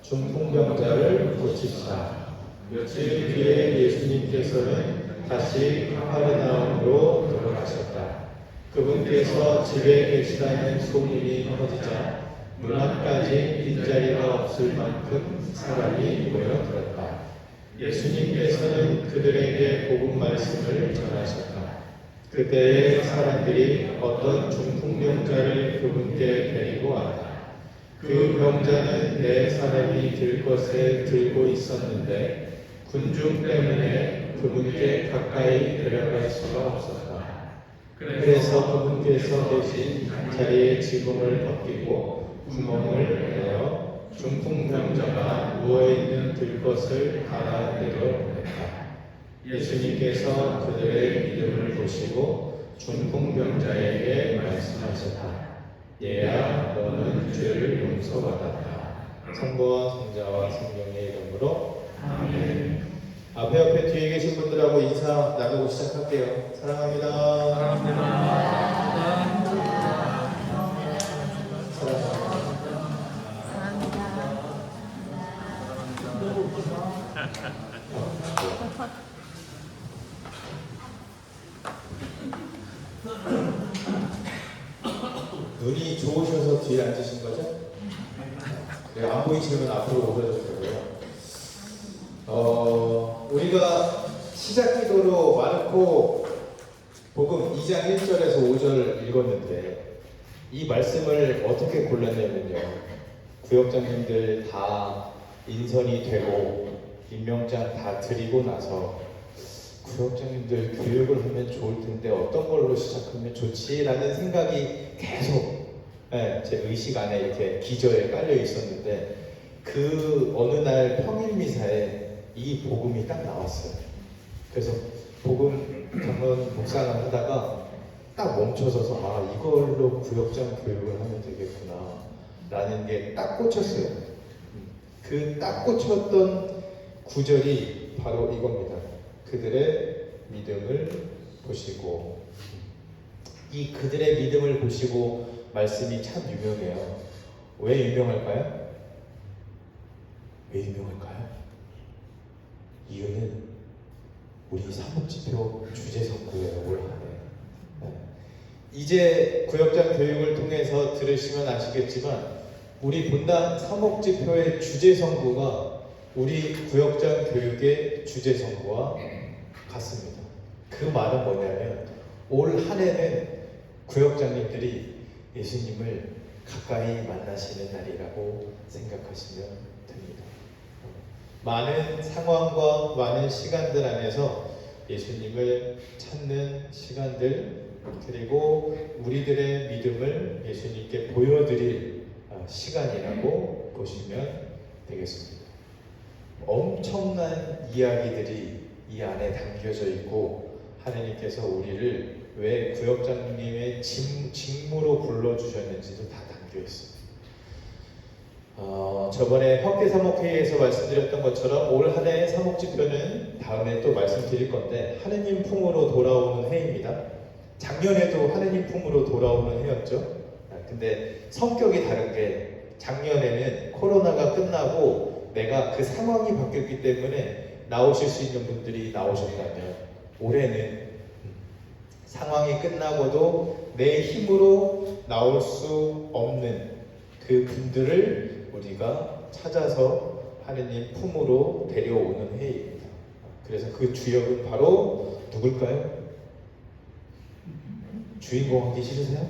중풍병자를 고치시다. 며칠 뒤에 예수님께서는 다시 카파르나움으로 돌아가셨다. 그분께서 집에 계시다는 소문이 퍼지자 문 앞까지 빈자리가 없을 만큼 사람이 모여들었다. 예수님께서는 그들에게 복음 말씀을 전하셨다. 그때에 사람들이 어떤 중풍병자를 그분께 데리고 왔다. 그 병자는 네 사람이 들 것에 들고 있었는데 군중 때문에 그분께 가까이 데려갈 수가 없었다. 그래서 그분께서 계신 자리에 지붕을 벗기고 구멍을 내어 중풍병자가 누워있는 들것을 갈아내려 보냈다. 예수님께서 그들의 믿음을 보시고 중풍병자에게 말씀하셨다. 얘야, 너는 죄를 용서받았다. 성부와 성자와 성령의 이름으로 아멘. 앞에 옆에 뒤에 계신 분들하고 인사 나누고 시작할게요. 사랑합니다. 눈이 좋으셔서 뒤에 앉으신 거죠? 네, 안 보이시면 앞으로 오셔도 되고요. 우리가 시작 기도로 마르코 복음 2장 1절에서 5절 읽었는데 이 말씀을 어떻게 골랐냐면요. 구역장님들 다 인선이 되고 임명장 다 드리고 나서 구역장님들 교육을 하면 좋을 텐데 어떤 걸로 시작하면 좋지라는 생각이 계속 제 의식 안에 이렇게 기저에 깔려 있었는데 그 어느 날 평일 미사에 이 복음이 딱 나왔어요. 그래서 복음 장론 묵상을 하다가 딱 멈춰서서 아, 이걸로 구역장 교육을 하면 되겠구나 라는 게 딱 꽂혔어요. 그 딱 꽂혔던 구절이 바로 이겁니다. 그들의 믿음을 보시고. 이 그들의 믿음을 보시고 말씀이 참 유명해요. 왜 유명할까요? 왜 유명할까요? 이유는 우리 사목지표 주제선구예요. 올 한해. 이제 구역장 교육을 통해서 들으시면 아시겠지만 우리 본당 사목지표의 주제선구가 우리 구역장 교육의 주제선구와 같습니다. 그 말은 뭐냐면 올 한해는 구역장님들이 예수님을 가까이 만나시는 날이라고 생각하시면 됩니다. 많은 상황과 많은 시간들 안에서 예수님을 찾는 시간들, 그리고 우리들의 믿음을 예수님께 보여드릴 시간이라고 보시면 되겠습니다. 엄청난 이야기들이 이 안에 담겨져 있고 하나님께서 우리를 왜 구역장님의 직무로 불러주셨는지도 다 담겨 있습니다. 저번에 협계사목회의에서 말씀드렸던 것처럼 올 한 해의 사목지표는 다음에 또 말씀드릴 건데 하느님 품으로 돌아오는 해입니다. 작년에도 하느님 품으로 돌아오는 해였죠. 근데 성격이 다른 게 작년에는 코로나가 끝나고 내가 그 상황이 바뀌었기 때문에 나오실 수 있는 분들이 나오셨다면 올해는 상황이 끝나고도 내 힘으로 나올 수 없는 그 분들을 우리가 찾아서 하느님 품으로 데려오는 해입니다. 그래서 그 주역은 바로 누굴까요? 주인공 하기 싫으세요?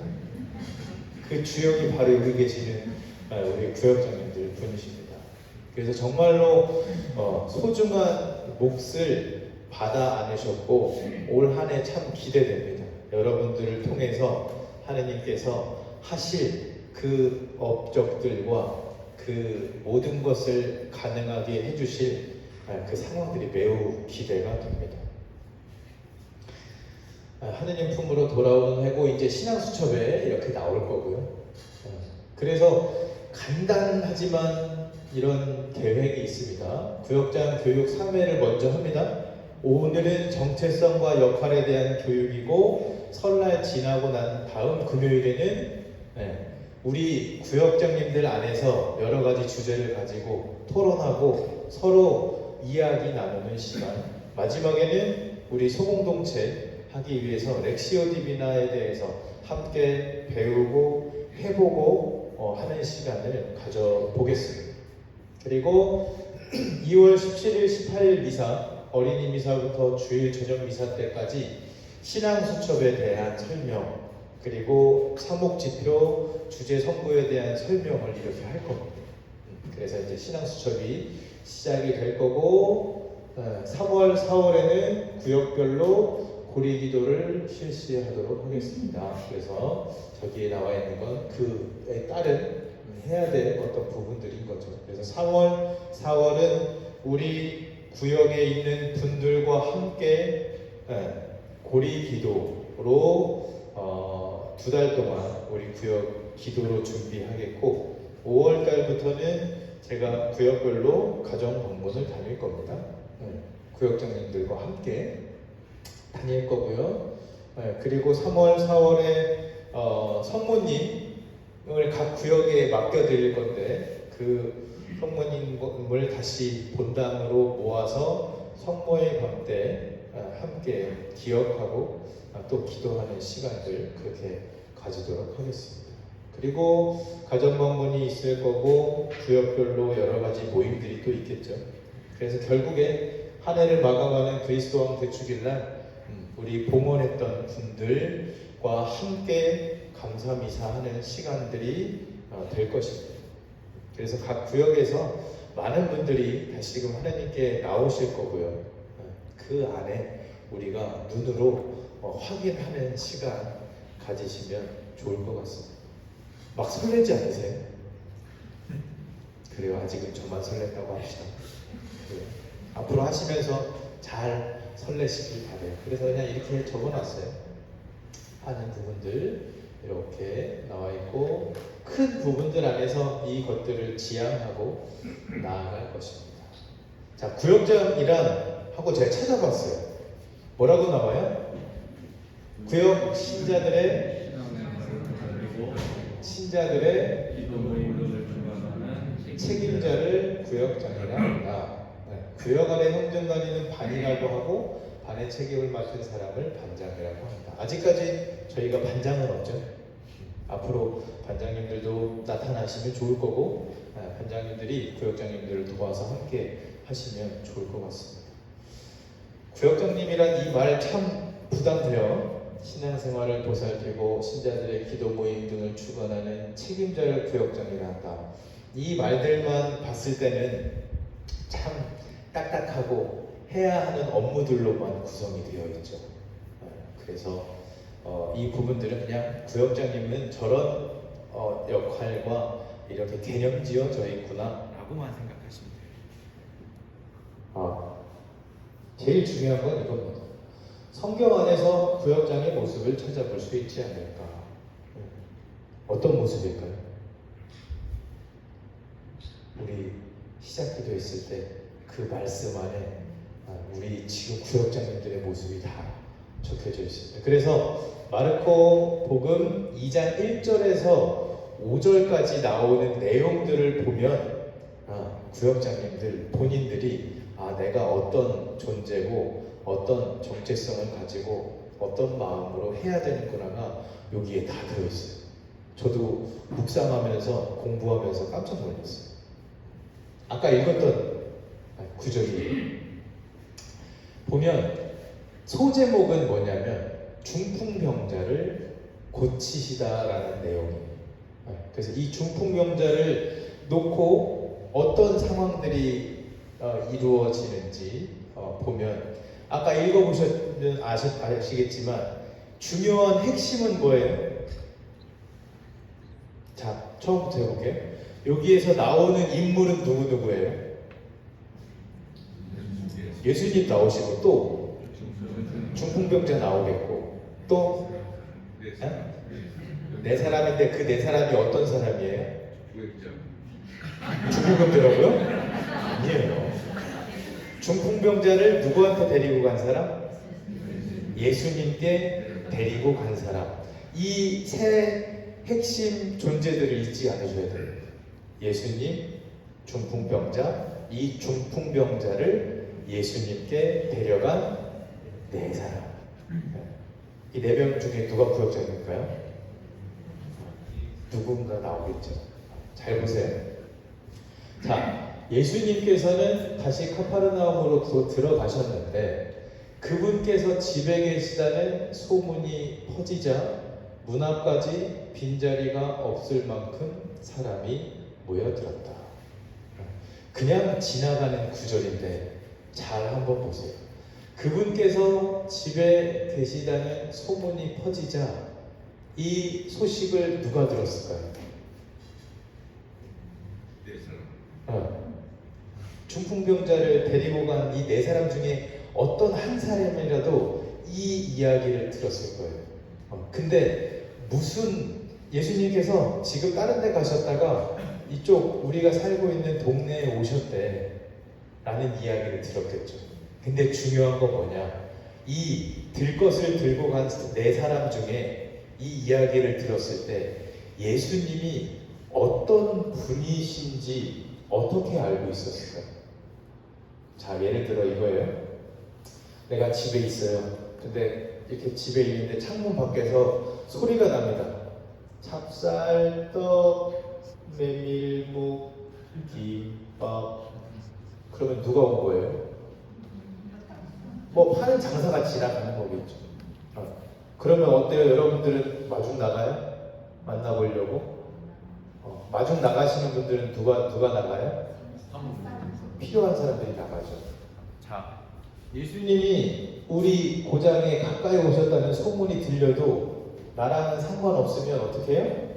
그 주역이 바로 여기 계시는 우리 구역장님들 분이십니다. 그래서 정말로 소중한 몫을 받아 안으셨고 올 한 해 참 기대됩니다. 여러분들을 통해서 하느님께서 하실 그 업적들과 그 모든 것을 가능하게 해주실 그 상황들이 매우 기대가 됩니다. 하느님 품으로 돌아오는 해고 이제 신앙수첩에 이렇게 나올 거고요. 그래서 간단하지만 이런 계획이 있습니다. 구역장 교육 3회를 먼저 합니다. 오늘은 정체성과 역할에 대한 교육이고 설날 지나고 난 다음 금요일에는 우리 구역장님들 안에서 여러 가지 주제를 가지고 토론하고 서로 이야기 나누는 시간, 마지막에는 우리 소공동체 하기 위해서 렉시오 디비나에 대해서 함께 배우고 해보고 하는 시간을 가져보겠습니다. 그리고 2월 17일, 18일 미사, 어린이 미사부터 주일 저녁 미사 때까지 신앙수첩에 대한 설명, 그리고 사목지표, 주제 선구에 대한 설명을 이렇게 할 겁니다. 그래서 이제 신앙수첩이 시작이 될 거고, 3월, 4월에는 구역별로 고리기도를 실시하도록 하겠습니다. 그래서 저기에 나와 있는 건 그에 따른 해야 될 어떤 부분들인 거죠. 그래서 3월, 4월은 우리 구역에 있는 분들과 함께 고리기도로 2달 동안 우리 구역 기도로 준비하겠고, 5월 달부터는 제가 구역별로 가정 방문을 다닐 겁니다. 구역장님들과 함께 다닐 거고요. 그리고 3월, 4월에 성모님을 각 구역에 맡겨드릴 건데, 그 성모님을 다시 본당으로 모아서 성모의 밤 때 함께 기억하고 또 기도하는 시간들 그렇게 가지도록 하겠습니다. 그리고 가정방문이 있을 거고 구역별로 여러 가지 모임들이 또 있겠죠. 그래서 결국에 한 해를 마감하는 그리스도왕 대축일날 우리 봉헌했던 분들과 함께 감사미사하는 시간들이 될 것입니다. 그래서 각 구역에서 많은 분들이 다시금 하나님께 나오실 거고요. 그 안에 우리가 눈으로 확인하는 시간 가지시면 좋을 것 같습니다. 막 설레지 않으세요? 그래요. 아직은 저만 설렌다고 합시다. 그래요. 앞으로 하시면서 잘 설레시길 바래요. 그래서 그냥 이렇게 적어놨어요. 하는 부분들 이렇게 나와 있고, 큰 부분들 안에서 이것들을 지향하고 나아갈 것입니다. 자, 구역장이란 하고 제가 찾아봤어요. 뭐라고 나와요? 구역 신자들의 책임자를 구역장이라 한다. 구역 안에 행정관리는 반이라고 하고 반의 책임을 맡은 사람을 반장이라고 합니다. 아직까지 저희가 반장은 없죠. 앞으로 반장님들도 나타나시면 좋을 거고, 반장님들이 구역장님들을 도와서 함께 하시면 좋을 것 같습니다. 구역장님이란 이 말 참 부담돼요. 신앙생활을 보살피고 신자들의 기도 모임 등을 주관하는 책임자를 구역장이라 한다. 이 말들만 봤을 때는 참 딱딱하고 해야 하는 업무들로만 구성이 되어 있죠. 그래서 이 부분들은 그냥 구역장님은 저런 역할과 이렇게 개념 지어져 있구나 라고만 생각하시면 돼요. 제일 중요한 건 이겁니다. 성경 안에서 구역장의 모습을 찾아볼 수 있지 않을까. 어떤 모습일까요? 우리 시작 기도했을 때 그 말씀 안에 우리 지금 구역장님들의 모습이 다 적혀져 있습니다. 그래서 마르코 복음 2장 1절에서 5절까지 나오는 내용들을 보면 구역장님들 본인들이 내가 어떤 존재고 어떤 정체성을 가지고 어떤 마음으로 해야 되는구나가 여기에 다 들어있어요. 저도 묵상하면서 공부하면서 깜짝 놀랐어요. 아까 읽었던 구절이 보면 소제목은 뭐냐면 중풍병자를 고치시다라는 내용이에요. 그래서 이 중풍병자를 놓고 어떤 상황들이 이루어지는지 보면 아까 읽어보셨는 아시겠지만 중요한 핵심은 뭐예요? 자, 처음부터 해볼게요. 여기에서 나오는 인물은 누구예요? 예수님 나오시고 또 중풍병자 나오겠고 또 네 사람인데 그 네 사람이 어떤 사람이에요? 중풍병자라고요? 아니에요. 중풍병자를 누구한테 데리고 간 사람? 예수님께 데리고 간 사람. 이 세 핵심 존재들을 잊지 않으셔야 돼요. 예수님, 중풍병자, 이 중풍병자를 예수님께 데려간 네 사람. 이 네 명 중에 누가 구역자입니까요? 누군가 나오겠죠. 잘 보세요. 자, 예수님께서는 다시 카파르나움으로 들어가셨는데 그분께서 집에 계시다는 소문이 퍼지자 문 앞까지 빈자리가 없을 만큼 사람이 모여들었다. 그냥 지나가는 구절인데 잘 한번 보세요. 그분께서 집에 계시다는 소문이 퍼지자 이 소식을 누가 들었을까요? 중풍병자를 데리고 간 이 네 사람 중에 어떤 한 사람이라도 이 이야기를 들었을 거예요. 근데 무슨 예수님께서 지금 다른 데 가셨다가 이쪽 우리가 살고 있는 동네에 오셨대 라는 이야기를 들었겠죠. 근데 중요한 건 뭐냐, 이 들 것을 들고 간 네 사람 중에 이 이야기를 들었을 때 예수님이 어떤 분이신지 어떻게 알고 있었을까요? 자, 예를 들어 이거예요. 내가 집에 있어요. 근데 이렇게 집에 있는데 창문 밖에서 소리가 납니다. 찹쌀떡, 메밀묵, 김밥. 그러면 누가 온 거예요? 뭐 파는 장사가 지나가는 거겠죠. 그러면 어때요? 여러분들은 마중 나가요? 만나보려고? 마중 나가시는 분들은 누가 나가요? 필요한 사람들이 나가죠. 자, 예수님이 우리 고장에 가까이 오셨다는 소문이 들려도 나랑은 상관없으면 어떻게 해요?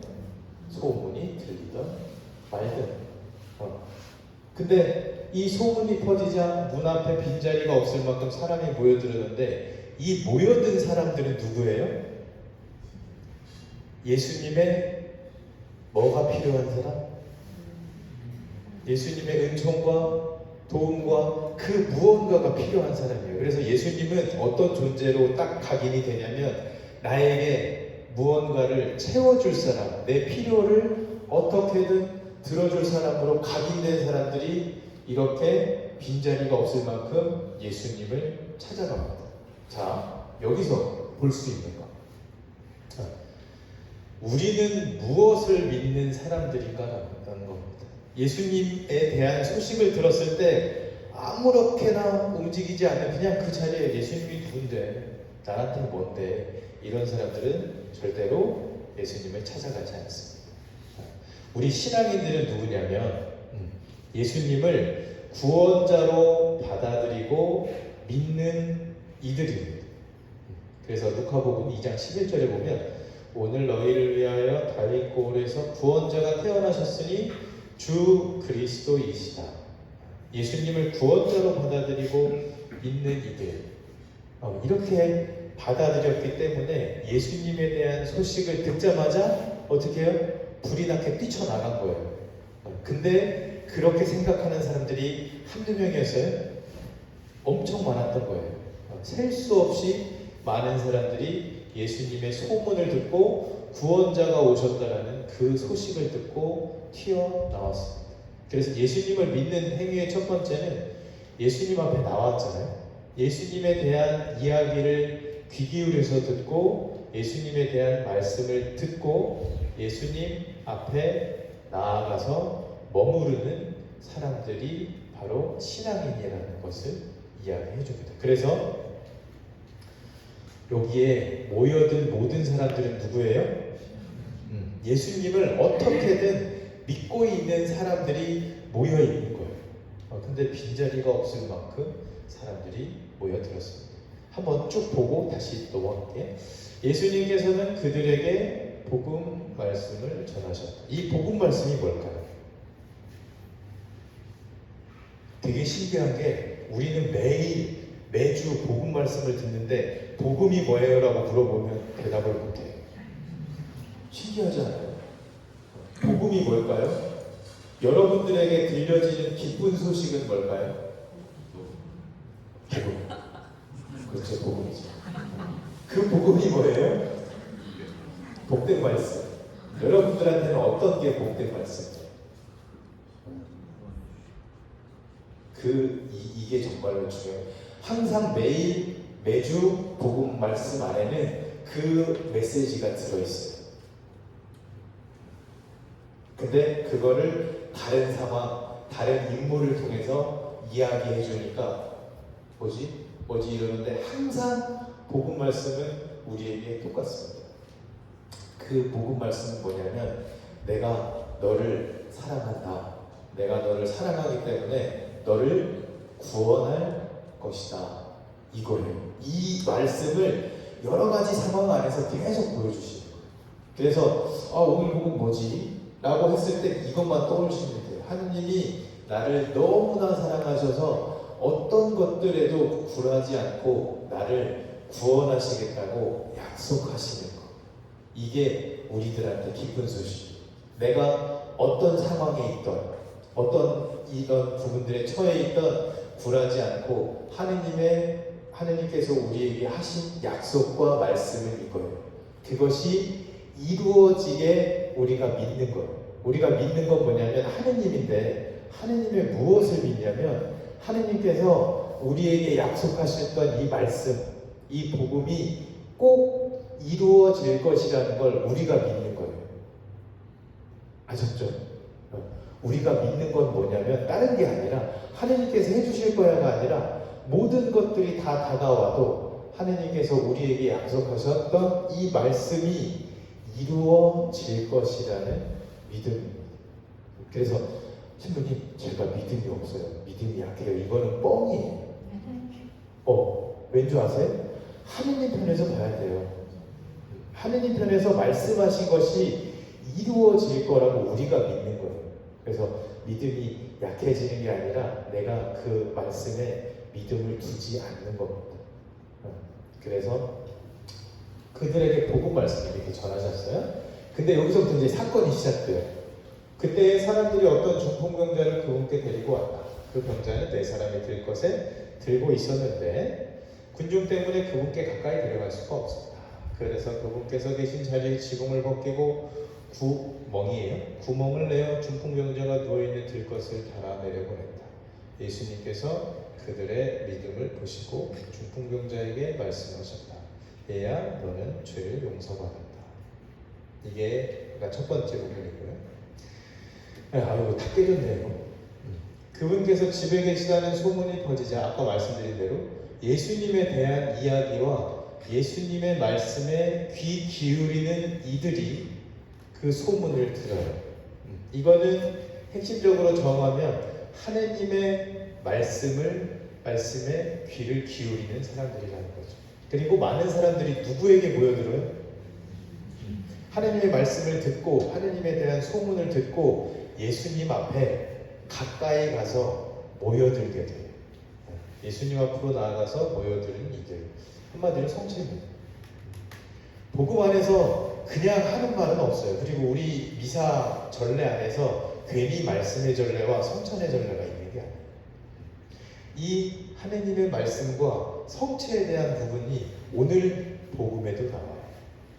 소문이 들리던 말든. 근데 이 소문이 퍼지자 문 앞에 빈자리가 없을 만큼 사람이 모여들었는데 이 모여든 사람들은 누구예요? 예수님의 뭐가 필요한 사람? 예수님의 은총과 도움과 그 무언가가 필요한 사람이에요. 그래서 예수님은 어떤 존재로 딱 각인이 되냐면 나에게 무언가를 채워줄 사람, 내 필요를 어떻게든 들어줄 사람으로 각인된 사람들이 이렇게 빈자리가 없을 만큼 예수님을 찾아갑니다. 자, 여기서 볼 수 있는 거. 우리는 무엇을 믿는 사람들인가라는 겁니다. 예수님에 대한 소식을 들었을 때 아무렇게나 움직이지 않는 그냥 그 자리에 예수님이 누군데 나한테 뭔데 이런 사람들은 절대로 예수님을 찾아가지 않습니다. 우리 신앙인들은 누구냐면 예수님을 구원자로 받아들이고 믿는 이들입니다. 그래서 누가복음 2장 11절에 보면 오늘 너희를 위하여 다윗 고을에서 구원자가 태어나셨으니 주 그리스도이시다. 예수님을 구원자로 받아들이고 믿는 이들, 이렇게 받아들였기 때문에 예수님에 대한 소식을 듣자마자 어떻게 해요? 불이 나게 뛰쳐나간 거예요. 근데 그렇게 생각하는 사람들이 한두 명이었어요? 엄청 많았던 거예요. 셀 수 없이 많은 사람들이 예수님의 소문을 듣고 구원자가 오셨다라는 그 소식을 듣고 튀어나왔습니다. 그래서 예수님을 믿는 행위의 첫 번째는 예수님 앞에 나왔잖아요. 예수님에 대한 이야기를 귀 기울여서 듣고 예수님에 대한 말씀을 듣고 예수님 앞에 나아가서 머무르는 사람들이 바로 신앙인이라는 것을 이야기해 줍니다. 그래서 여기에 모여든 모든 사람들은 누구예요? 예수님을 어떻게든 믿고 있는 사람들이 모여 있는 거예요. 근데 빈자리가 없을 만큼 사람들이 모여들었습니다. 한번 쭉 보고 다시 넘어갈게요. 예수님께서는 그들에게 복음 말씀을 전하셨다. 이 복음 말씀이 뭘까요? 되게 신기한 게 우리는 매주 복음 말씀을 듣는데 복음이 뭐예요? 라고 물어보면 대답을 못해요. 신기하지 않아요? 복음이 뭘까요? 여러분들에게 들려지는 기쁜 소식은 뭘까요? 복음. 그렇죠, 복음이죠. 그 복음이 뭐예요? 복된 말씀. 여러분들한테는 어떤 게 복된 말씀이에요? 이게 정말로 중요해요. 항상 매주 복음 말씀 안에는 그 메시지가 들어있어요. 근데 그거를 다른 상황, 다른 인물을 통해서 이야기해 주니까 뭐지 이러는데 항상 복음 말씀은 우리에게 똑같습니다. 그 복음 말씀은 뭐냐면 내가 너를 사랑한다. 내가 너를 사랑하기 때문에 너를 구원할 것이다. 이거예요. 이 말씀을 여러 가지 상황 안에서 계속 보여주시는 거예요. 그래서 오늘 복음 뭐지? 라고 했을 때 이것만 떠올리시면 돼요. 하느님이 나를 너무나 사랑하셔서 어떤 것들에도 굴하지 않고 나를 구원하시겠다고 약속하시는 것. 이게 우리들한테 기쁜 소식이에요. 내가 어떤 상황에 있던 어떤 이런 부분들에 처해 있던 굴하지 않고 하느님께서 우리에게 하신 약속과 말씀을 이거예요. 그것이 이루어지게 우리가 믿는 거예요. 우리가 믿는 건 뭐냐면 하느님인데 하느님의 무엇을 믿냐면 하느님께서 우리에게 약속하셨던 이 말씀, 이 복음이 꼭 이루어질 것이라는 걸 우리가 믿는 거예요. 아셨죠? 우리가 믿는 건 뭐냐면 다른 게 아니라 하느님께서 해주실 거야가 아니라 모든 것들이 다 다가와도 하느님께서 우리에게 약속하셨던 이 말씀이 이루어질 것이라는 믿음입니다. 그래서 신부님 제가 믿음이 없어요. 믿음이 약해요. 이거는 뻥이에요. 왠 줄 아세요? 하느님 편에서 봐야 돼요. 하느님 편에서 말씀하신 것이 이루어질 거라고 우리가 믿는 거예요. 그래서 믿음이 약해지는 게 아니라 내가 그 말씀에 믿음을 두지 않는 겁니다. 그래서 그들에게 복음 말씀을 이렇게 전하셨어요. 근데 여기서부터 이제 사건이 시작돼요. 그때 사람들이 어떤 중풍병자를 그분께 데리고 왔다. 그 병자는 4사람이 들 것에 들고 있었는데 군중 때문에 그분께 가까이 데려갈 수가 없었다. 그래서 그분께서 계신 자리에 지붕을 벗기고 구멍을 내어 중풍병자가 누워있는 들것을 달아내려보냈다. 예수님께서 그들의 믿음을 보시고 중풍병자에게 말씀하셨다. 얘야 너는 죄를 용서받았다. 이게 첫 번째 부분이고요. 아이고 다 깨졌네요. 그분께서 집에 계시다는 소문이 퍼지자 아까 말씀드린 대로 예수님에 대한 이야기와 예수님의 말씀에 귀 기울이는 이들이 그 소문을 들어요. 이거는 핵심적으로 정하면 하느님의 말씀에 귀를 기울이는 사람들이라는 거죠. 그리고 많은 사람들이 누구에게 모여들어요? 하느님의 말씀을 듣고 하느님에 대한 소문을 듣고 예수님 앞에 가까이 가서 모여들게 돼요. 예수님 앞으로 나아가서 모여드는 이들. 한마디로 성체입니다. 복음 안에서 그냥 하는 말은 없어요. 그리고 우리 미사 전례 안에서 괜히 말씀의 전례와 성찬의 전례가 있는 게 아니에요. 이 하느님의 말씀과 성체에 대한 부분이 오늘 복음에도 나와요.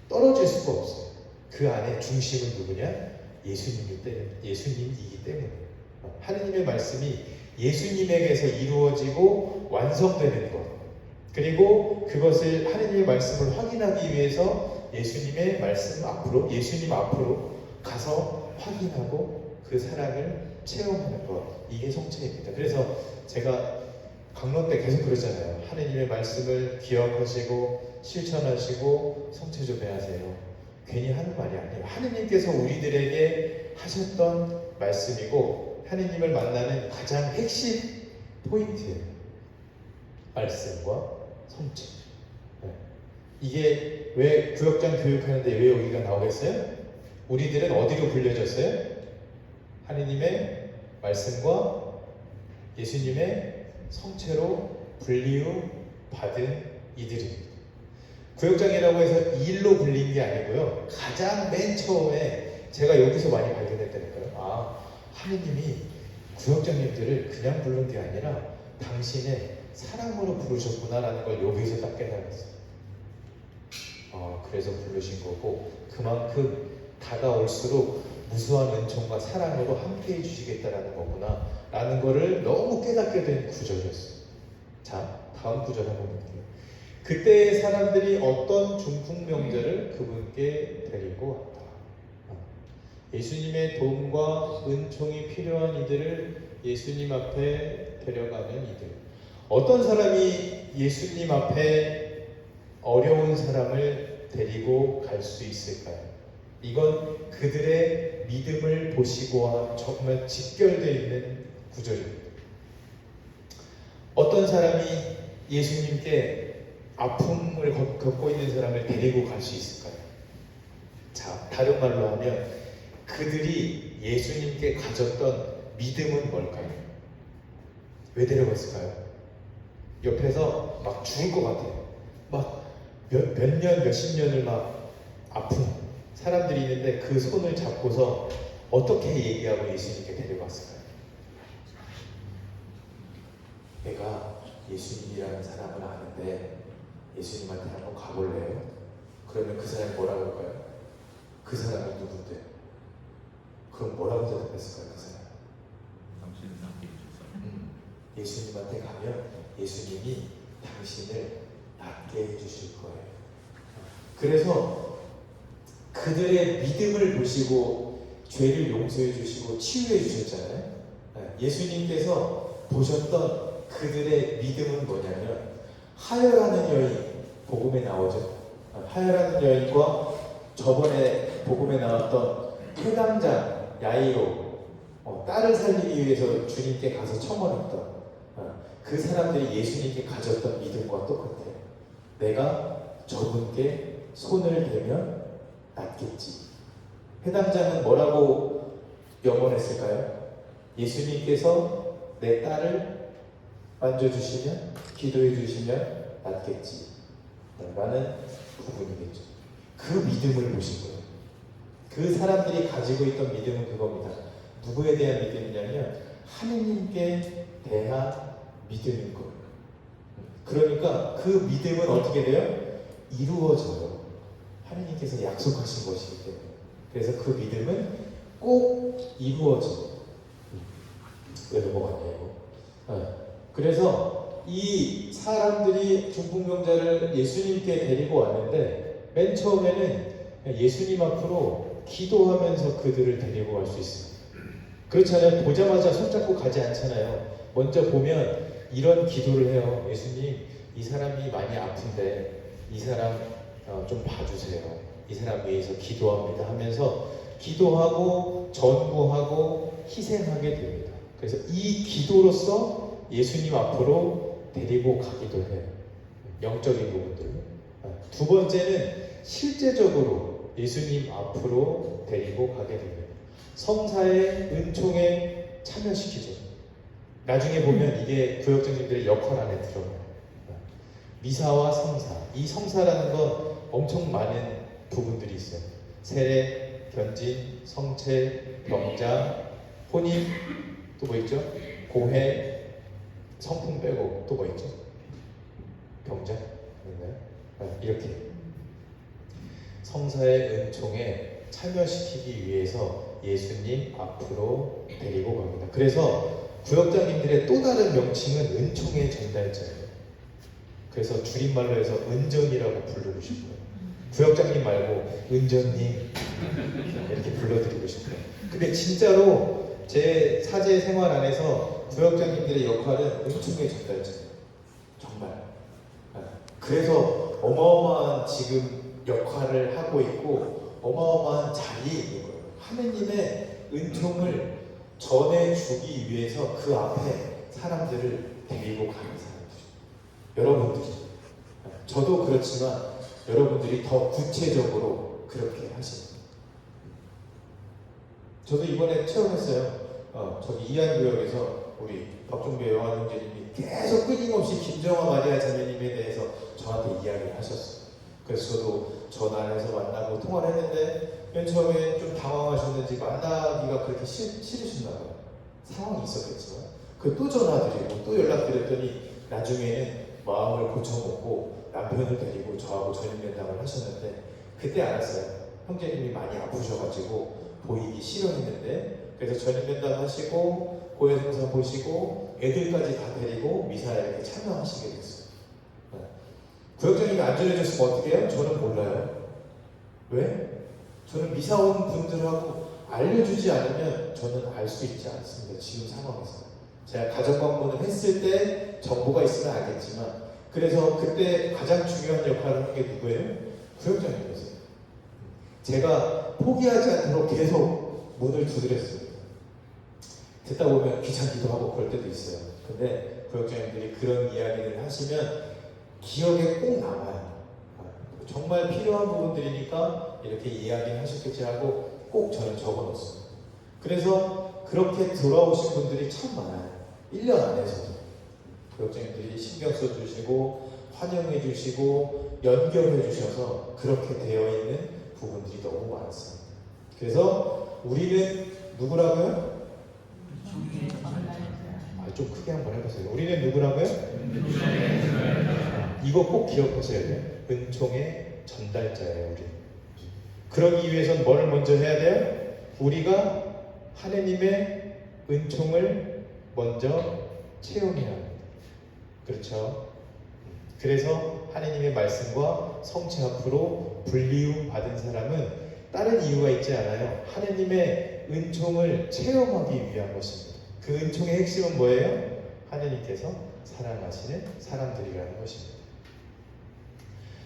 떨어질 수가 없어요. 그 안에 중심은 누구냐? 예수님이기 때문에. 하느님의 말씀이 예수님에게서 이루어지고 완성되는 것. 그리고 그것을 하느님의 말씀을 확인하기 위해서 예수님 앞으로 가서 확인하고 그 사랑을 체험하는 것. 이게 성체입니다. 그래서 제가 강론 때 계속 그러잖아요. 하느님의 말씀을 기억하시고 실천하시고 성체 좀 해하세요. 괜히 하는 말이 아니에요. 하느님께서 우리들에게 하셨던 말씀이고 하느님을 만나는 가장 핵심 포인트예요. 말씀과 성체. 이게 왜 구역장 교육하는데 왜 여기가 나오겠어요? 우리들은 어디로 불려졌어요? 하느님의 말씀과 예수님의 성체로 분류 받은 이들입니다. 구역장이라고 해서 일로 불린 게 아니고요. 가장 맨 처음에 제가 여기서 많이 발견했다니까요. 하느님이 구역장님들을 그냥 부른 게 아니라 당신의 사랑으로 부르셨구나라는 걸 여기서 딱 깨달았어요. 그래서 부르신 거고 그만큼 다가올수록 무수한 은총과 사랑으로 함께 해주시겠다라는 거구나 라는 거를 너무 깨닫게 된 구절이었어요. 자, 다음 구절 한번 볼게요. 그때 사람들이 어떤 중풍 병자를 그분께 데리고 왔다. 예수님의 도움과 은총이 필요한 이들을 예수님 앞에 데려가는 이들. 어떤 사람이 예수님 앞에 어려운 사람을 데리고 갈 수 있을까요? 이건 그들의 믿음을 보시고 정말 직결되어 있는 구절입니다. 어떤 사람이 예수님께 아픔을 겪고 있는 사람을 데리고 갈 수 있을까요? 자, 다른 말로 하면 그들이 예수님께 가졌던 믿음은 뭘까요? 왜 데려갔을까요? 옆에서 막 죽을 것 같아요. 막 몇 년, 몇십 년을 막 아픈 사람들이 있는데 그 손을 잡고서 어떻게 얘기하고 예수님께 데려갔을까요? 내가 예수님이라는 사람을 아는데 예수님한테 한번 가볼래요? 그러면 그 사람이 뭐라고 할까요? 그 사람이 누군데? 그럼 뭐라고 대답했을까요? 그 사람? 당신은 낫게 해줘서. 예수님한테 가면 예수님이 당신을 낫게 해주실 거예요. 그래서 그들의 믿음을 보시고 죄를 용서해 주시고 치유해 주셨잖아요. 예수님께서 보셨던 그들의 믿음은 뭐냐면 하여라는 여인, 복음에 나오죠. 하여라는 여인과 저번에 복음에 나왔던 회당장 야이로, 딸을 살리기 위해서 주님께 가서 청원했던 그 사람들이 예수님께 가졌던 믿음과 똑같아요. 내가 저분께 손을 대면 낫겠지. 회당장은 뭐라고 염원했을까요? 예수님께서 내 딸을 만져주시면, 기도해 주시면 낫겠지 라는 부분이겠죠. 그 믿음을 보신 거예요. 그 사람들이 가지고 있던 믿음은 그겁니다. 누구에 대한 믿음이냐면 하느님께 대한 믿음인 거예요. 그러니까 그 믿음은 어떻게 돼요? 이루어져요. 하느님께서 약속하신 것이기 때문에. 그래서 그 믿음은 꼭 이루어져요. 왜 넘어갔냐고. 그래서 이 사람들이 중풍병자를 예수님께 데리고 왔는데 맨 처음에는 예수님 앞으로 기도하면서 그들을 데리고 갈 수 있어요. 그렇잖아요. 보자마자 손잡고 가지 않잖아요. 먼저 보면 이런 기도를 해요. 예수님, 이 사람이 많이 아픈데 이 사람 좀 봐주세요. 이 사람 위해서 기도합니다 하면서 기도하고 전구하고 희생하게 됩니다. 그래서 이 기도로서 예수님 앞으로 데리고 가기도 해요. 영적인 부분들로. 두 번째는 실제적으로 예수님 앞으로 데리고 가게 됩니다. 성사의 은총에 참여시키죠. 나중에 보면 이게 구역장님들의 역할 안에 들어가요. 미사와 성사. 이 성사라는 건 엄청 많은 부분들이 있어요. 세례, 견진, 성체, 병자, 혼인, 또 뭐 있죠? 고해, 성품 빼고 또 뭐 있죠? 병자? 있나요? 이렇게 성사의 은총에 참여시키기 위해서 예수님 앞으로 데리고 갑니다. 그래서 구역장님들의 또 다른 명칭은 은총의 전달자예요. 그래서 줄임말로 해서 은전이라고 부르고 싶어요. 구역장님 말고 은전님 이렇게 불러드리고 싶어요. 근데 진짜로 제 사제 생활 안에서 구역장님들의 역할은 은총의 전달자예요. 정말. 그래서 어마어마한 지금 역할을 하고 있고 어마어마한 자리에 있는 거예요. 하느님의 은총을 전해주기 위해서 그 앞에 사람들을 데리고 가는 사람들. 여러분들이. 저도 그렇지만 여러분들이 더 구체적으로 그렇게 하십니다. 저도 이번에 체험했어요. 저기 이안구역에서 우리 박종배 여한 형제님이 계속 끊임없이 김정아 마리아 자매님에 대해서 저한테 이야기를 하셨어요. 그래서 저도 전화해서 만나고 통화를 했는데 맨 처음에 좀 당황하셨는지 만나기가 그렇게 싫으셨나 봐요. 상황이 있었겠지만 또 전화드리고 또 연락드렸더니 나중에는 마음을 고쳐먹고 남편을 데리고 저하고 전임면담을 하셨는데 그때 알았어요. 형제님이 많이 아프셔가지고 보이기 싫어했는데, 그래서 전임면담 하시고 고해성사 보시고 애들까지 다 데리고 미사에 이렇게 참여하시게 됐어요. 네. 구역장님이 안 전해줬으면 어떻게 해요? 저는 몰라요. 왜? 저는 미사 온 분들하고 알려주지 않으면 저는 알 수 있지 않습니다. 지금 상황에서. 제가 가정 방문을 했을 때 정보가 있으면 알겠지만, 그래서 그때 가장 중요한 역할을 한 게 누구예요? 구역장님이었어요. 제가 포기하지 않도록 계속 문을 두드렸어요. 듣다 보면 귀찮기도 하고 그럴 때도 있어요. 근데 구역장님들이 그런 이야기를 하시면 기억에 꼭 남아요. 정말 필요한 부분들이니까 이렇게 이야기를 하셨겠지 하고 꼭 저는 적어놓습니다. 그래서 그렇게 돌아오신 분들이 참 많아요. 1년 안에서도. 구역장님들이 신경 써주시고 환영해 주시고 연결해 주셔서 그렇게 되어 있는 부분들이 너무 많습니다. 그래서 우리는 누구라고요? 좀 크게 한번 해보세요. 우리는 누구라고요? 이거 꼭 기억하셔야 돼요. 은총의 전달자예요. 우리. 그러기 위해선 뭐를 먼저 해야 돼요? 우리가 하느님의 은총을 먼저 체험해야 합니다. 그렇죠? 그래서 하느님의 말씀과 성체 앞으로 불리움 받은 사람은 다른 이유가 있지 않아요. 하느님의 은총을 체험하기 위한 것입니다. 그 은총의 핵심은 뭐예요? 하느님께서 사랑하시는 사람들이라는 것입니다.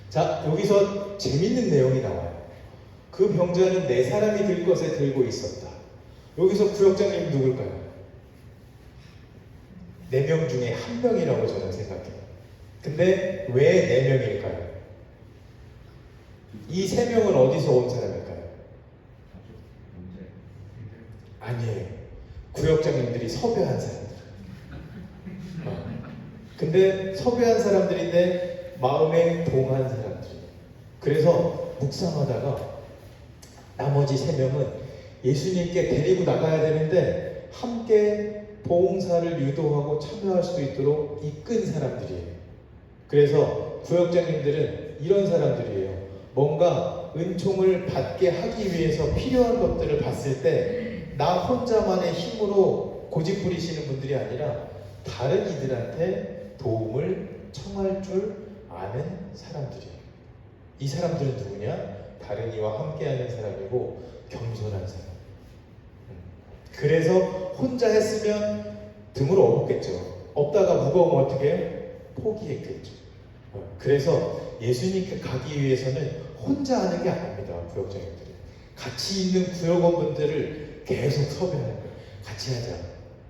자, 여기서 재밌는 내용이 나와요. 그 병자는 네 사람이 들 것에 들고 있었다. 여기서 구역장님 누굴까요? 4명 중에 1명이라고 저는 생각해요. 근데 왜 4명일까요? 이 3명은 어디서 온 사람일까요? 아니에요. 구역장님들이 섭외한 사람들. 근데 섭외한 사람들인데 마음에 동한 사람들. 그래서 묵상하다가 나머지 3명은 예수님께 데리고 나가야 되는데 함께 봉사를 유도하고 참여할 수 있도록 이끈 사람들이에요. 그래서 구역장님들은 이런 사람들이에요. 뭔가 은총을 받게 하기 위해서 필요한 것들을 봤을 때 나 혼자만의 힘으로 고집 부리시는 분들이 아니라 다른 이들한테 도움을 청할 줄 아는 사람들이에요. 이 사람들은 누구냐? 다른 이와 함께하는 사람이고 겸손한 사람. 그래서 혼자 했으면 등으로 업었겠죠. 업다가 무거우면 어떻게 해요? 포기했겠죠. 그래서 예수님께 가기 위해서는 혼자 하는 게 아닙니다. 구역장님들은 같이 있는 구역원분들을 계속 섭외하는 거예요. 같이 하자.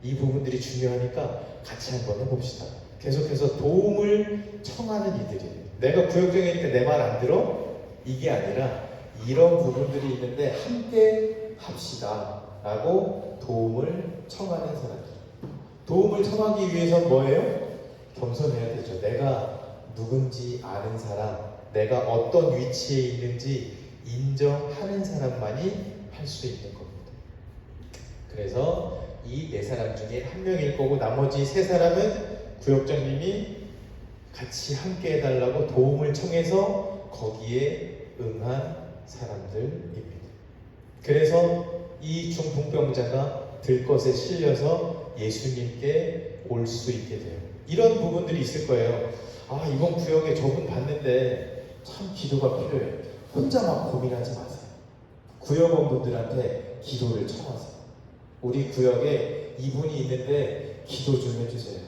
이 부분들이 중요하니까 같이 한번 해봅시다. 계속해서 도움을 청하는 이들이에요. 내가 구역장이니까 내 말 안 들어? 이게 아니라 이런 부분들이 있는데 함께 합시다 라고 도움을 청하는 사람들. 도움을 청하기 위해서 뭐예요? 겸손해야 되죠. 내가 누군지 아는 사람, 내가 어떤 위치에 있는지 인정하는 사람만이 할 수 있는 겁니다. 그래서 이 4사람 중에 1명일 거고 나머지 3사람은 구역장님이 같이 함께 해달라고 도움을 청해서 거기에 응한 사람들입니다. 그래서 이 중풍병자가 들것에 실려서 예수님께 올 수 있게 돼요. 이런 부분들이 있을 거예요. 아, 이번 구역에 저분 봤는데 참 기도가 필요해요. 혼자 막 고민하지 마세요. 구역원분들한테 기도를 청하세요. 우리 구역에 이분이 있는데 기도 좀 해주세요.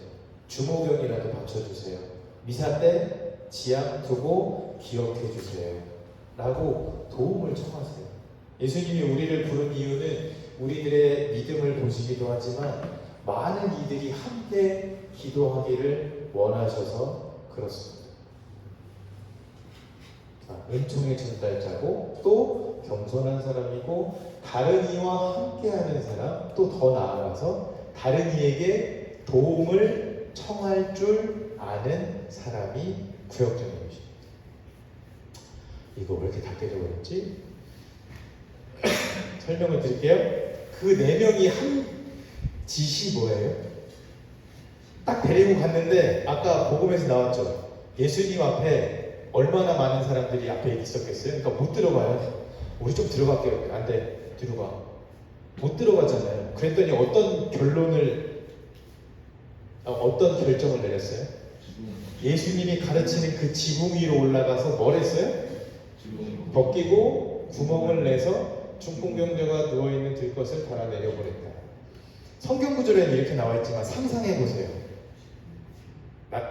주모경이라도 바쳐주세요. 미사 때 지향 두고 기억해 주세요. 라고 도움을 청하세요. 예수님이 우리를 부른 이유는 우리들의 믿음을 보시기도 하지만 많은 이들이 함께 기도하기를 원하셔서 그렇습니다. 은총의 전달자고 또 겸손한 사람이고 다른 이와 함께하는 사람, 또 더 나아가서 다른 이에게 도움을 청할 줄 아는 사람이 구역장님이십니다. 이거 왜 이렇게 닫게 적어졌지? 설명을 드릴게요. 그 4명이 한 짓이 뭐예요? 딱 데리고 갔는데 아까 복음에서 나왔죠. 예수님 앞에 얼마나 많은 사람들이 앞에 있었겠어요? 그러니까 못 들어가요. 우리 좀 들어갈게요. 안 돼. 뒤로 가. 못 들어가잖아요. 그랬더니 어떤 결정을 내렸어요? 예수님이 가르치는 그 지붕 위로 올라가서 뭘 했어요? 벗기고 구멍을 내서 중풍병자가 누워있는 들것을 달아내려 보냈다. 성경 구절에는 이렇게 나와 있지만 상상해 보세요.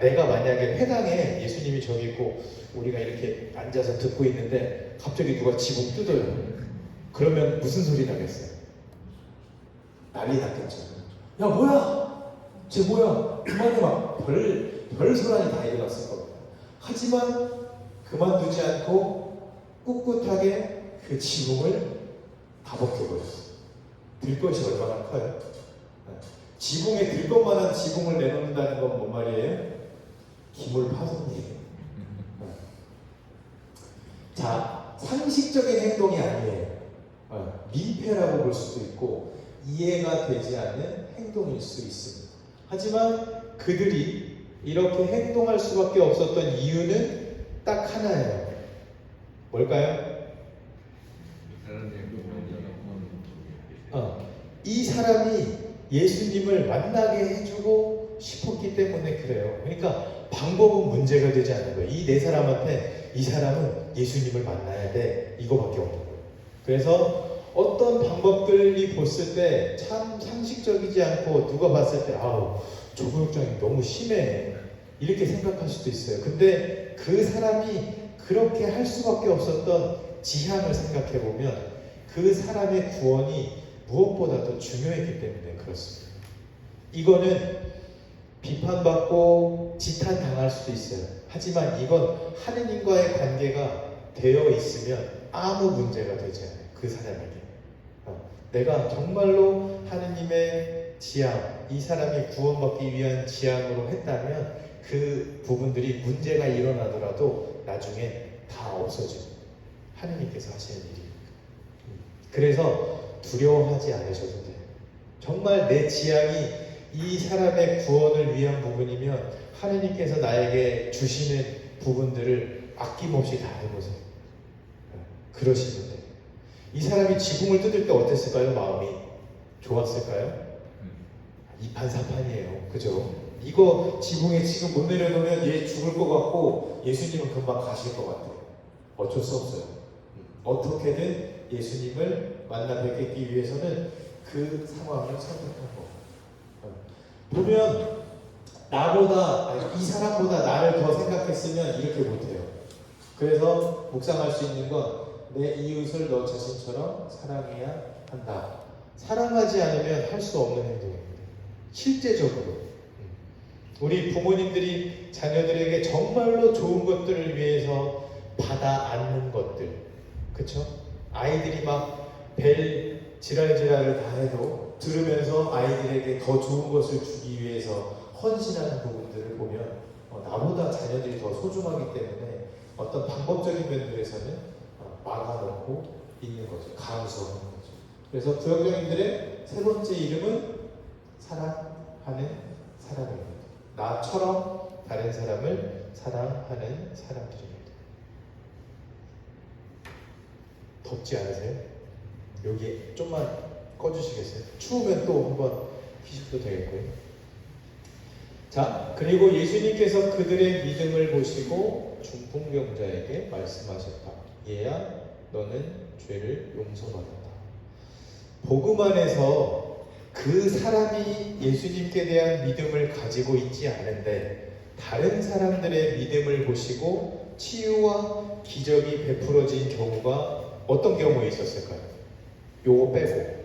내가 만약에 회당에 예수님이 저기 있고 우리가 이렇게 앉아서 듣고 있는데 갑자기 누가 지붕 뜯어요. 그러면 무슨 소리 나겠어요? 난리 났겠죠. 야 뭐야? 쟤 뭐야? 그만해 막 별 소란이 다 일어났을 겁니다. 하지만 그만두지 않고 꿋꿋하게 그 지붕을 다 벗겨버렸어요. 들것이 얼마나 커요? 지붕에 들것만한 지붕을 내놓는다는 건 뭔 말이에요? 기물 파손이에요. 자, 상식적인 행동이 아니에요. 민폐라고 볼 수도 있고 이해가 되지 않는 행동일 수 있습니다. 하지만 그들이 이렇게 행동할 수밖에 없었던 이유는 딱 하나예요. 뭘까요? 이 사람이 예수님을 만나게 해주고 싶었기 때문에 그래요. 그러니까 방법은 문제가 되지 않는 거예요. 이 네 사람한테 이 사람은 예수님을 만나야 돼. 이거밖에 없는 거예요. 그래서 어떤 방법들이 봤을 때 참 상식적이지 않고 누가 봤을 때 아우 저 교육장이 너무 심해 이렇게 생각할 수도 있어요. 근데 그 사람이 그렇게 할 수밖에 없었던 지향을 생각해 보면 그 사람의 구원이 무엇보다도 중요했기 때문에 그렇습니다. 이거는 비판받고 지탄당할 수도 있어요. 하지만 이건 하느님과의 관계가 되어 있으면 아무 문제가 되지 않아요. 그 사람에게. 내가 정말로 하느님의 지향, 이 사람이 구원받기 위한 지향으로 했다면 그 부분들이 문제가 일어나더라도 나중에 다 없어집니다. 하느님께서 하시는 일이니까. 그래서 두려워하지 않으셔도 돼요. 정말 내 지향이 이 사람의 구원을 위한 부분이면 하느님께서 나에게 주시는 부분들을 아낌없이 다 해보세요. 그러시면 돼요. 이 사람이 지붕을 뜯을 때 어땠을까요? 마음이 좋았을까요? 이판사판이에요. 그죠? 이거 지붕에 지금 못 내려놓으면 얘 죽을 것 같고 예수님은 금방 가실 것 같아요. 어쩔 수 없어요. 어떻게든 예수님을 만나 뵙기 위해서는 그 상황을 선택한 거. 보면 이 사람보다 나를 더 생각했으면 이렇게 못해요. 그래서 묵상할 수 있는 건 내 이웃을 너 자신처럼 사랑해야 한다. 사랑하지 않으면 할 수 없는 행동입니다. 실제적으로 우리 부모님들이 자녀들에게 정말로 좋은 것들을 위해서 받아 안는 것들, 그쵸? 아이들이 막 벨 지랄지랄을 다 해도 들으면서 아이들에게 더 좋은 것을 주기 위해서 헌신하는 부분들을 보면 나보다 자녀들이 더 소중하기 때문에 어떤 방법적인 면들에서는 막아놓고 있는 거죠. 감수하는 거죠. 그래서 부역장님들의 세 번째 이름은 사랑하는 사람입니다. 나처럼 다른 사람을 사랑하는 사람들입니다. 덥지 않으세요? 여기 좀만 꺼주시겠어요? 추우면 또 한번 키셔도 되겠고요. 자, 그리고 예수님께서 그들의 믿음을 보시고 중풍병자에게 말씀하셨다. 얘야, 너는 죄를 용서받았다. 복음 안에서 그 사람이 예수님께 대한 믿음을 가지고 있지 않은데 다른 사람들의 믿음을 보시고 치유와 기적이 베풀어진 경우가 어떤 경우에 있었을까요? 요거 빼고.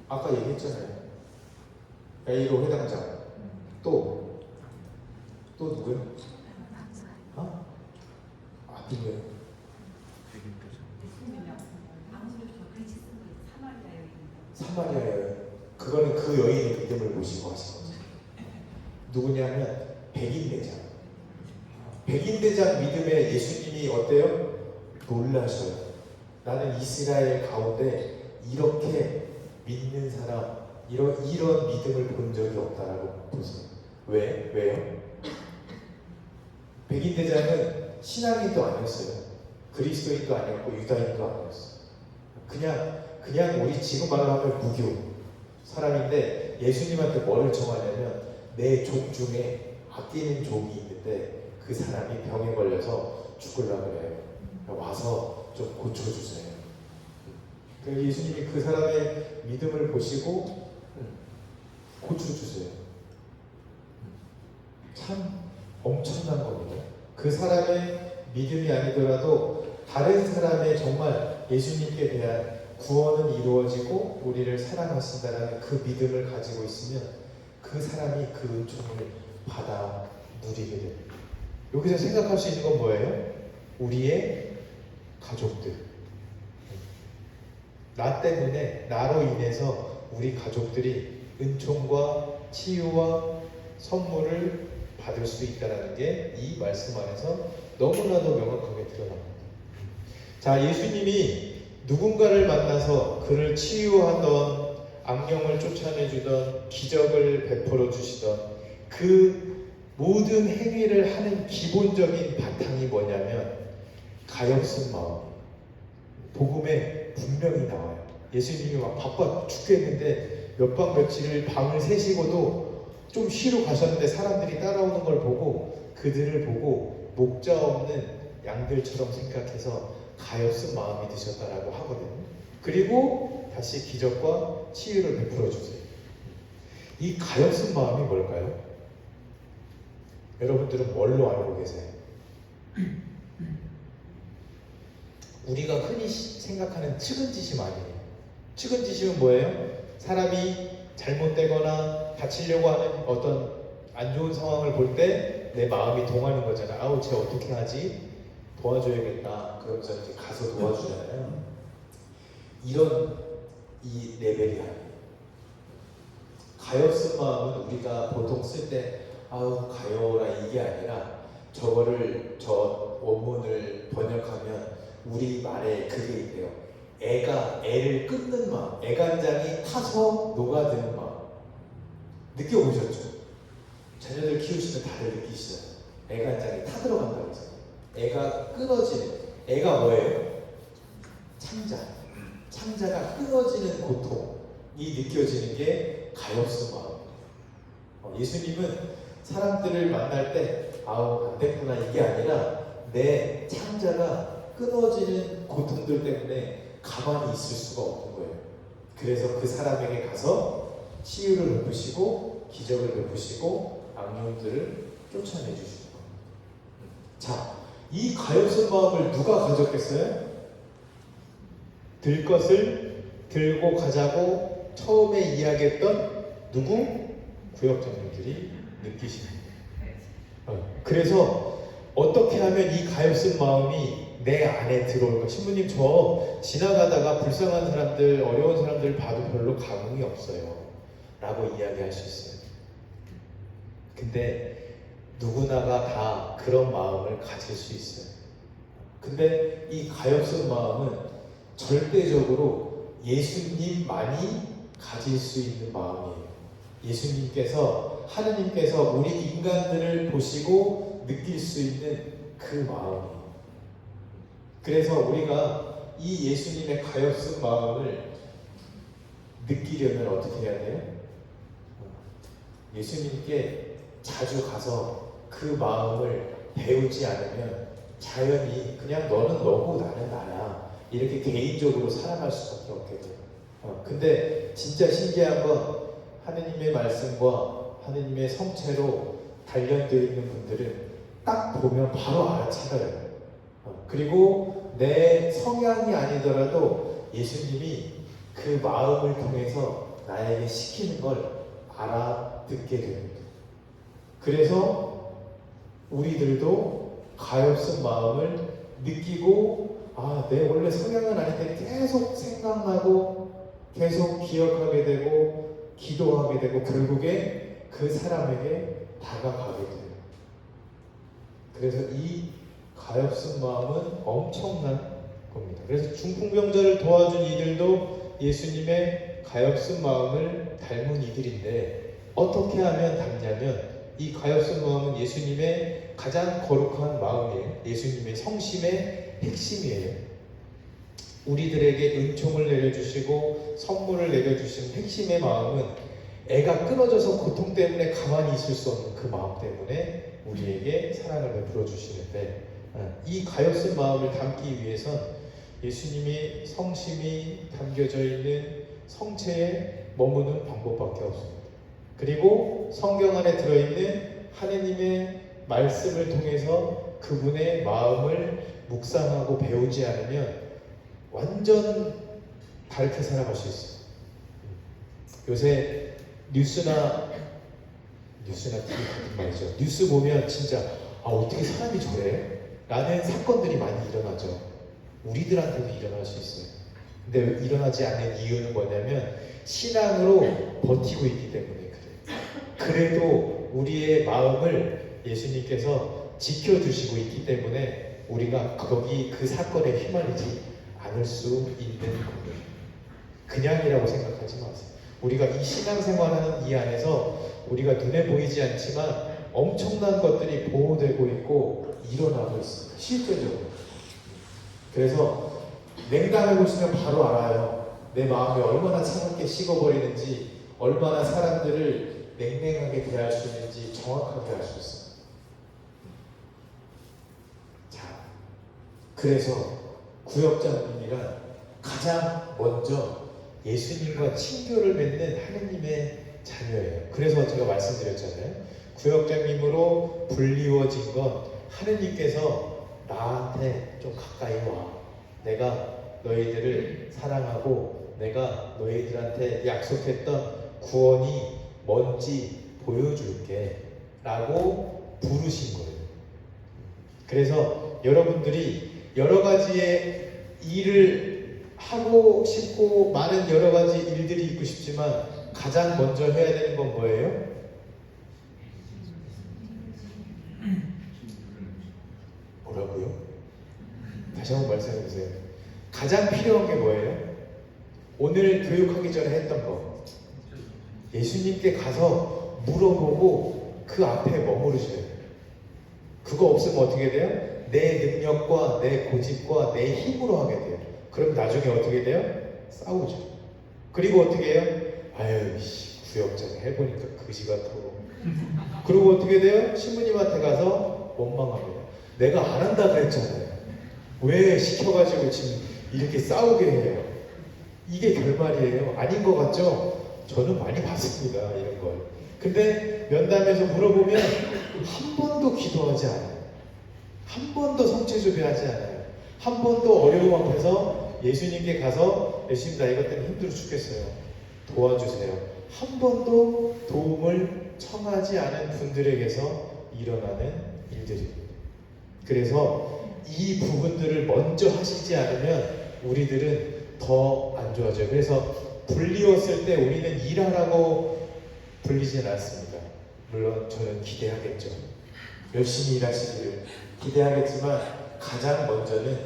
아까 얘기했잖아요. A로 해당자. 또 누구요? 누구요? 사마리아 여인. 그거는 그 여인의 믿음을 보시고 하신 거죠. 누구냐면 백인대장. 백인대장 믿음에 예수님이 어때요? 놀라셔요. 나는 이스라엘 가운데 이렇게 믿는 사람, 이런 믿음을 본 적이 없다라고 보세요. 왜요? 백인 대장은 신앙인도 아니었어요. 그리스도인도 아니었고 유다인도 아니었어요. 그냥 우리 지금 말로 하면 무교 사람인데 예수님한테 뭐를 청하냐면 내 종 중에 아끼는 종이 있는데 그 사람이 병에 걸려서 죽으려고 그래요. 와서 좀 고쳐주세요. 그래서 예수님이 그 사람의 믿음을 보시고 고쳐주세요. 참 엄청난 겁니다. 그 사람의 믿음이 아니더라도 다른 사람의 정말 예수님께 대한 구원은 이루어지고 우리를 사랑하신다는 그 믿음을 가지고 있으면 그 사람이 그 은총을 받아 누리게 됩니다. 여기서 생각할 수 있는 건 뭐예요? 우리의 가족들. 나 때문에, 나로 인해서 우리 가족들이 은총과 치유와 선물을 받을 수 있다는 게 이 말씀 안에서 너무나도 명확하게 드러납니다. 자, 예수님이 누군가를 만나서 그를 치유하던, 악령을 쫓아내주던, 기적을 베풀어 주시던 그 모든 행위를 하는 기본적인 바탕이 뭐냐면 가엾은 마음. 복음에 분명히 나와요. 예수님이 막 바빠 죽겠는데 몇 박 며칠을 밤을 새시고도 좀 쉬러 가셨는데 사람들이 따라오는 걸 보고 그들을 보고 목자 없는 양들처럼 생각해서 가엾은 마음이 드셨다라고 하거든요. 그리고 다시 기적과 치유를 베풀어 주세요. 이 가엾은 마음이 뭘까요? 여러분들은 뭘로 알고 계세요? 우리가 흔히 생각하는 측은지심 아니에요. 측은지심은 뭐예요? 사람이 잘못되거나 다치려고 하는 어떤 안 좋은 상황을 볼 때 내 마음이 동하는 거잖아. 아우, 쟤 어떻게 하지? 도와줘야겠다. 그러면서 이제 가서 도와주잖아요. 이런 이 레벨이 아니에요. 가엾은 마음은 우리가 보통 쓸 때 아우 가여라 이게 아니라 저거를 저 원문을 번역하면 우리 말에 그게 있대요. 애를 끊는 마음, 애간장이 타서 녹아드는 마음. 느껴보셨죠? 자녀들 키우시면 다들 느끼시잖아요. 애간장이 타들어간다고 해서 애가 끊어지는, 애가 뭐예요? 창자가 끊어지는 고통이 느껴지는 게 가엾은 마음. 예수님은 사람들을 만날 때 아우 안 됐구나 이게 아니라 내 창자가 끊어지는 고통들 때문에 가만히 있을 수가 없는 거예요. 그래서 그 사람에게 가서 치유를 베푸시고 기적을 베푸시고 악령들을 쫓아내 주시는 거예요. 자, 이 가엾은 마음을 누가 가졌겠어요? 들 것을 들고 가자고 처음에 이야기했던 누구? 구역장님들이 느끼시는 거예요. 그래서 어떻게 하면 이 가엾은 마음이 내 안에 들어올까? 신부님, 저 지나가다가 불쌍한 사람들, 어려운 사람들 봐도 별로 감흥이 없어요 라고 이야기할 수 있어요. 근데 누구나가 다 그런 마음을 가질 수 있어요. 근데 이 가엾은 마음은 절대적으로 예수님만이 가질 수 있는 마음이에요. 예수님께서, 하느님께서 우리 인간들을 보시고 느낄 수 있는 그 마음이에요. 그래서 우리가 이 예수님의 가엾은 마음을 느끼려면 어떻게 해야 돼요? 예수님께 자주 가서 그 마음을 배우지 않으면 자연히 그냥 너는 너고 나는 나야 이렇게 개인적으로 살아갈 수밖에 없게 돼요. 근데 진짜 신기한 건 하느님의 말씀과 하느님의 성체로 단련되어 있는 분들은 딱 보면 바로 알아차려요. 그리고 내 성향이 아니더라도 예수님이 그 마음을 통해서 나에게 시키는 걸 알아듣게 됩니다. 그래서 우리들도 가엾은 마음을 느끼고 내 원래 성향은 아닌데 계속 생각나고 계속 기억하게 되고 기도하게 되고 결국에 그 사람에게 다가가게 돼요. 그래서 이 가엾은 마음은 엄청난 겁니다. 그래서 중풍병자를 도와준 이들도 예수님의 가엾은 마음을 닮은 이들인데 어떻게 하면 닮냐면 이 가엾은 마음은 예수님의 가장 거룩한 마음이에요. 예수님의 성심의 핵심이에요. 우리들에게 은총을 내려주시고 선물을 내려주신 핵심의 마음은 애가 끊어져서 고통 때문에 가만히 있을 수 없는 그 마음 때문에 우리에게 사랑을 베풀어 주시는데, 이 가엾은 마음을 담기 위해선 예수님이 성심이 담겨져 있는 성체에 머무는 방법밖에 없습니다. 그리고 성경 안에 들어있는 하느님의 말씀을 통해서 그분의 마음을 묵상하고 배우지 않으면 완전 다르게 살아갈 수 있어요. 요새 뉴스나 TV 같은 말이죠. 뉴스 보면 진짜 어떻게 사람이 저래? 라는 사건들이 많이 일어나죠. 우리들한테도 일어날 수 있어요. 근데 일어나지 않는 이유는 뭐냐면 신앙으로 버티고 있기 때문에 그래요. 그래도 우리의 마음을 예수님께서 지켜주시고 있기 때문에 우리가 거기 그 사건에 휘말리지 않을 수 있는 거예요. 그냥이라고 생각하지 마세요. 우리가 이 신앙생활하는 이 안에서 우리가 눈에 보이지 않지만 엄청난 것들이 보호되고 있고 일어나고 있습니다. 실제적으로. 그래서 냉담해 보시면 바로 알아요. 내 마음이 얼마나 차갑게 식어버리는지, 얼마나 사람들을 냉랭하게 대할 수 있는지 정확하게 알 수 있어요. 자, 그래서 구역장님이란 가장 먼저 예수님과 친교를 맺는 하느님의 자녀예요. 그래서 제가 말씀드렸잖아요. 구역장님으로 불리워진 건 하느님께서 나한테 좀 가까이 와. 내가 너희들을 사랑하고 내가 너희들한테 약속했던 구원이 뭔지 보여줄게 라고 부르신 거예요. 그래서 여러분들이 여러 가지의 일을 하고 싶고 많은 여러 가지 일들이 있고 싶지만 가장 먼저 해야 되는 건 뭐예요? 뭐라고요? 다시 한번 말씀해 주세요. 가장 필요한 게 뭐예요? 오늘 교육하기 전에 했던 거. 예수님께 가서 물어보고 그 앞에 머무르셔야 돼요. 그거 없으면 어떻게 돼요? 내 능력과 내 고집과 내 힘으로 하게 돼요. 그럼 나중에 어떻게 돼요? 싸우죠. 그리고 어떻게 해요? 아유, 구역장 해보니까 그지 같아. 그리고 어떻게 돼요? 신부님한테 가서 원망합니다. 내가 안 한다 그랬잖아요. 왜 시켜가지고 지금 이렇게 싸우게 해요? 이게 결말이에요. 아닌 것 같죠? 저는 많이 봤습니다, 이런 걸. 근데 면담에서 물어보면 한 번도 기도하지 않아요. 한 번도 성체조배하지 않아요. 한 번도 어려움 앞에서 예수님께 가서 예수님 나 이것 때문에 힘들어 죽겠어요. 도와주세요. 한 번도 도움을 청하지 않은 분들에게서 일어나는 일들입니다. 그래서 이 부분들을 먼저 하시지 않으면 우리들은 더 안 좋아져요. 그래서 불리웠을 때 우리는 일하라고 불리진 않습니다. 물론 저는 기대하겠죠. 열심히 일하시기를 기대하겠지만 가장 먼저는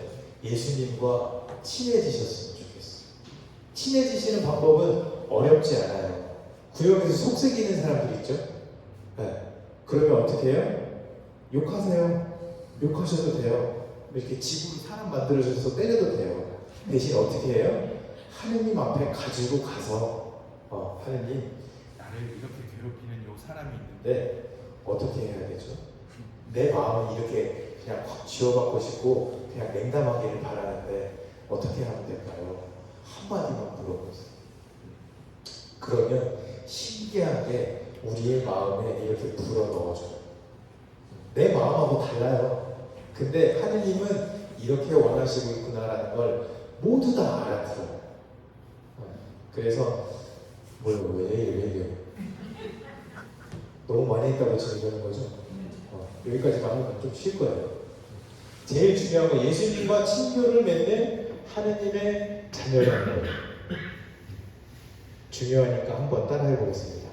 예수님과 친해지셨으면 좋겠어요. 친해지시는 방법은 어렵지 않아요. 구역에서 속삭이는 사람들 있죠? 네. 그러면 어떻게 해요? 욕하세요. 욕하셔도 돼요. 이렇게 집으로 사람 만들어줘서 때려도 돼요. 대신 어떻게 해요? 하느님 앞에 가지고 가서 하느님 나를 이렇게 괴롭히는 요 사람이 있는데 어떻게 해야 되죠? 내 마음은 이렇게 그냥 확 쥐어받고 싶고 그냥 냉담하기를 바라는데 어떻게 하면 될까요? 한마디만 물어보세요. 그러면 신기한 게 우리의 마음에 이렇게 불어 넣어줘요. 내 마음하고 달라요. 근데 하느님은 이렇게 원하시고 있구나라는 걸 모두 다 알아들어요. 그래서 왜 이래요? 너무 많이 했다고 지금 이러는 거죠? 여기까지만 하면 좀 쉴 거예요. 제일 중요한 건 예수님과 친교를 맺는 하느님의 자녀라는 거예요. 중요하니까 한번 따라해 보겠습니다.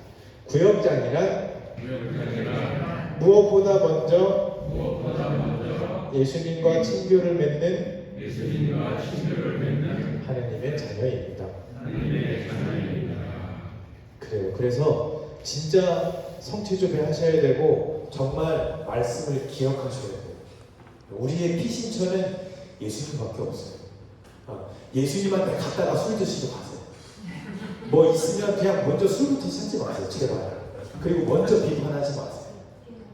구역장이란 무엇보다 먼저 예수님과 친교를 맺는 하느님의 자녀입니다. 그래요. 그래서 진짜 성취주배 하셔야 되고 정말 말씀을 기억하셔야 돼요. 우리의 피신처는 예수님밖에 없어요. 예수님한테 갔다가 술 드시고 가세요. 뭐 있으면 그냥 먼저 술부터 찾지 마세요. 제발. 그리고 먼저 비판하지 마세요.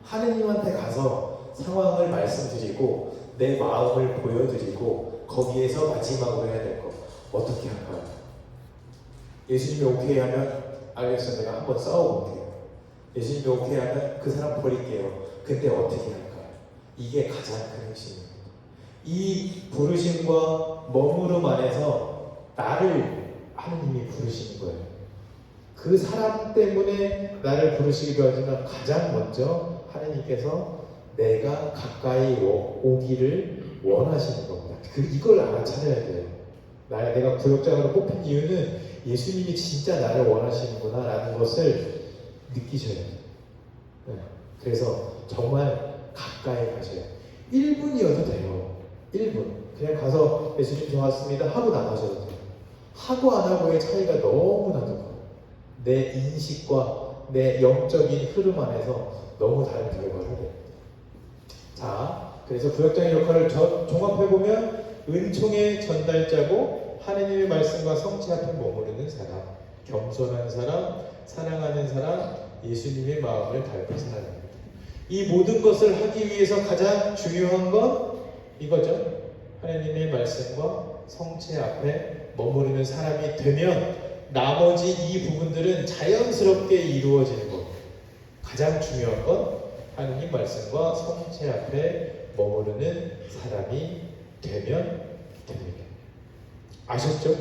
하느님한테 가서 상황을 말씀드리고 내 마음을 보여드리고 거기에서 마지막으로 해야 될 거 어떻게 할까요? 예수님이 오케이 하면 알겠어, 내가 한번 싸워볼게요. 예수님이 오케이 하면 그 사람 버릴게요. 근데 어떻게 할까요? 이게 가장 큰 핵심입니다. 이 부르심과 머무름 안에서 나를 하느님이 부르시는 거예요. 그 사람 때문에 나를 부르시기도 하지만 가장 먼저 하느님께서 내가 가까이 오기를 원하시는 겁니다. 이걸 알아차려야 돼요. 내가 구역장으로 뽑힌 이유는 예수님이 진짜 나를 원하시는구나 라는 것을 느끼셔야 돼요. 네. 그래서 정말 가까이 가셔요. 1분이어도 돼요. 1분. 그냥 가서 예수님 저 왔습니다 하고 나가셔도 돼요. 하고 안 하고의 차이가 너무나도 커요. 내 인식과 내 영적인 흐름 안에서 너무 다른 결과를 하게 됩니다. 자, 그래서 구역장의 역할을 종합해보면 은총의 전달자고 하느님의 말씀과 성체 앞에 머무르는 사람, 겸손한 사람, 사랑하는 사람, 예수님의 마음을 닮은 사람입니다. 이 모든 것을 하기 위해서 가장 중요한 건 이거죠. 하느님의 말씀과 성체 앞에 머무르는 사람이 되면 나머지 이 부분들은 자연스럽게 이루어지는 겁니다. 가장 중요한 건 하느님 말씀과 성체 앞에 머무르는 사람이 되면 됩니다. 아셨죠?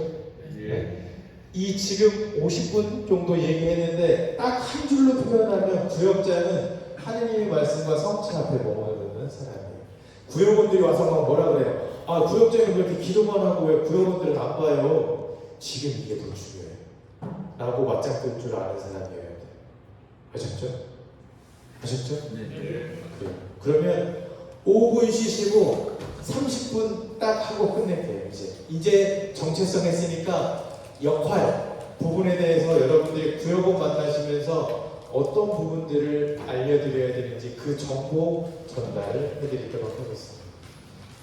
네. 이 지금 50분 정도 얘기했는데 딱 한 줄로 표현하면 구역자는 하느님의 말씀과 성체 앞에 머무르는 사람이에요. 구역원들이 와서 막 뭐라 그래요? 아, 구역장이 왜 이렇게 기도만 하고 왜 구역원들은 안 봐요? 지금 이게 더 중요해요. 라고 맞짱 뜰 줄 아는 사람이어야 돼요. 아셨죠? 아셨죠? 네. 그러면 5분 쉬시고 30분 딱 하고 끝낼게요. 이제 정체성 했으니까 역할 부분에 대해서 여러분들이 구역원 만나시면서 어떤 부분들을 알려드려야 되는지 그 정보 전달을 해드리도록 하겠습니다.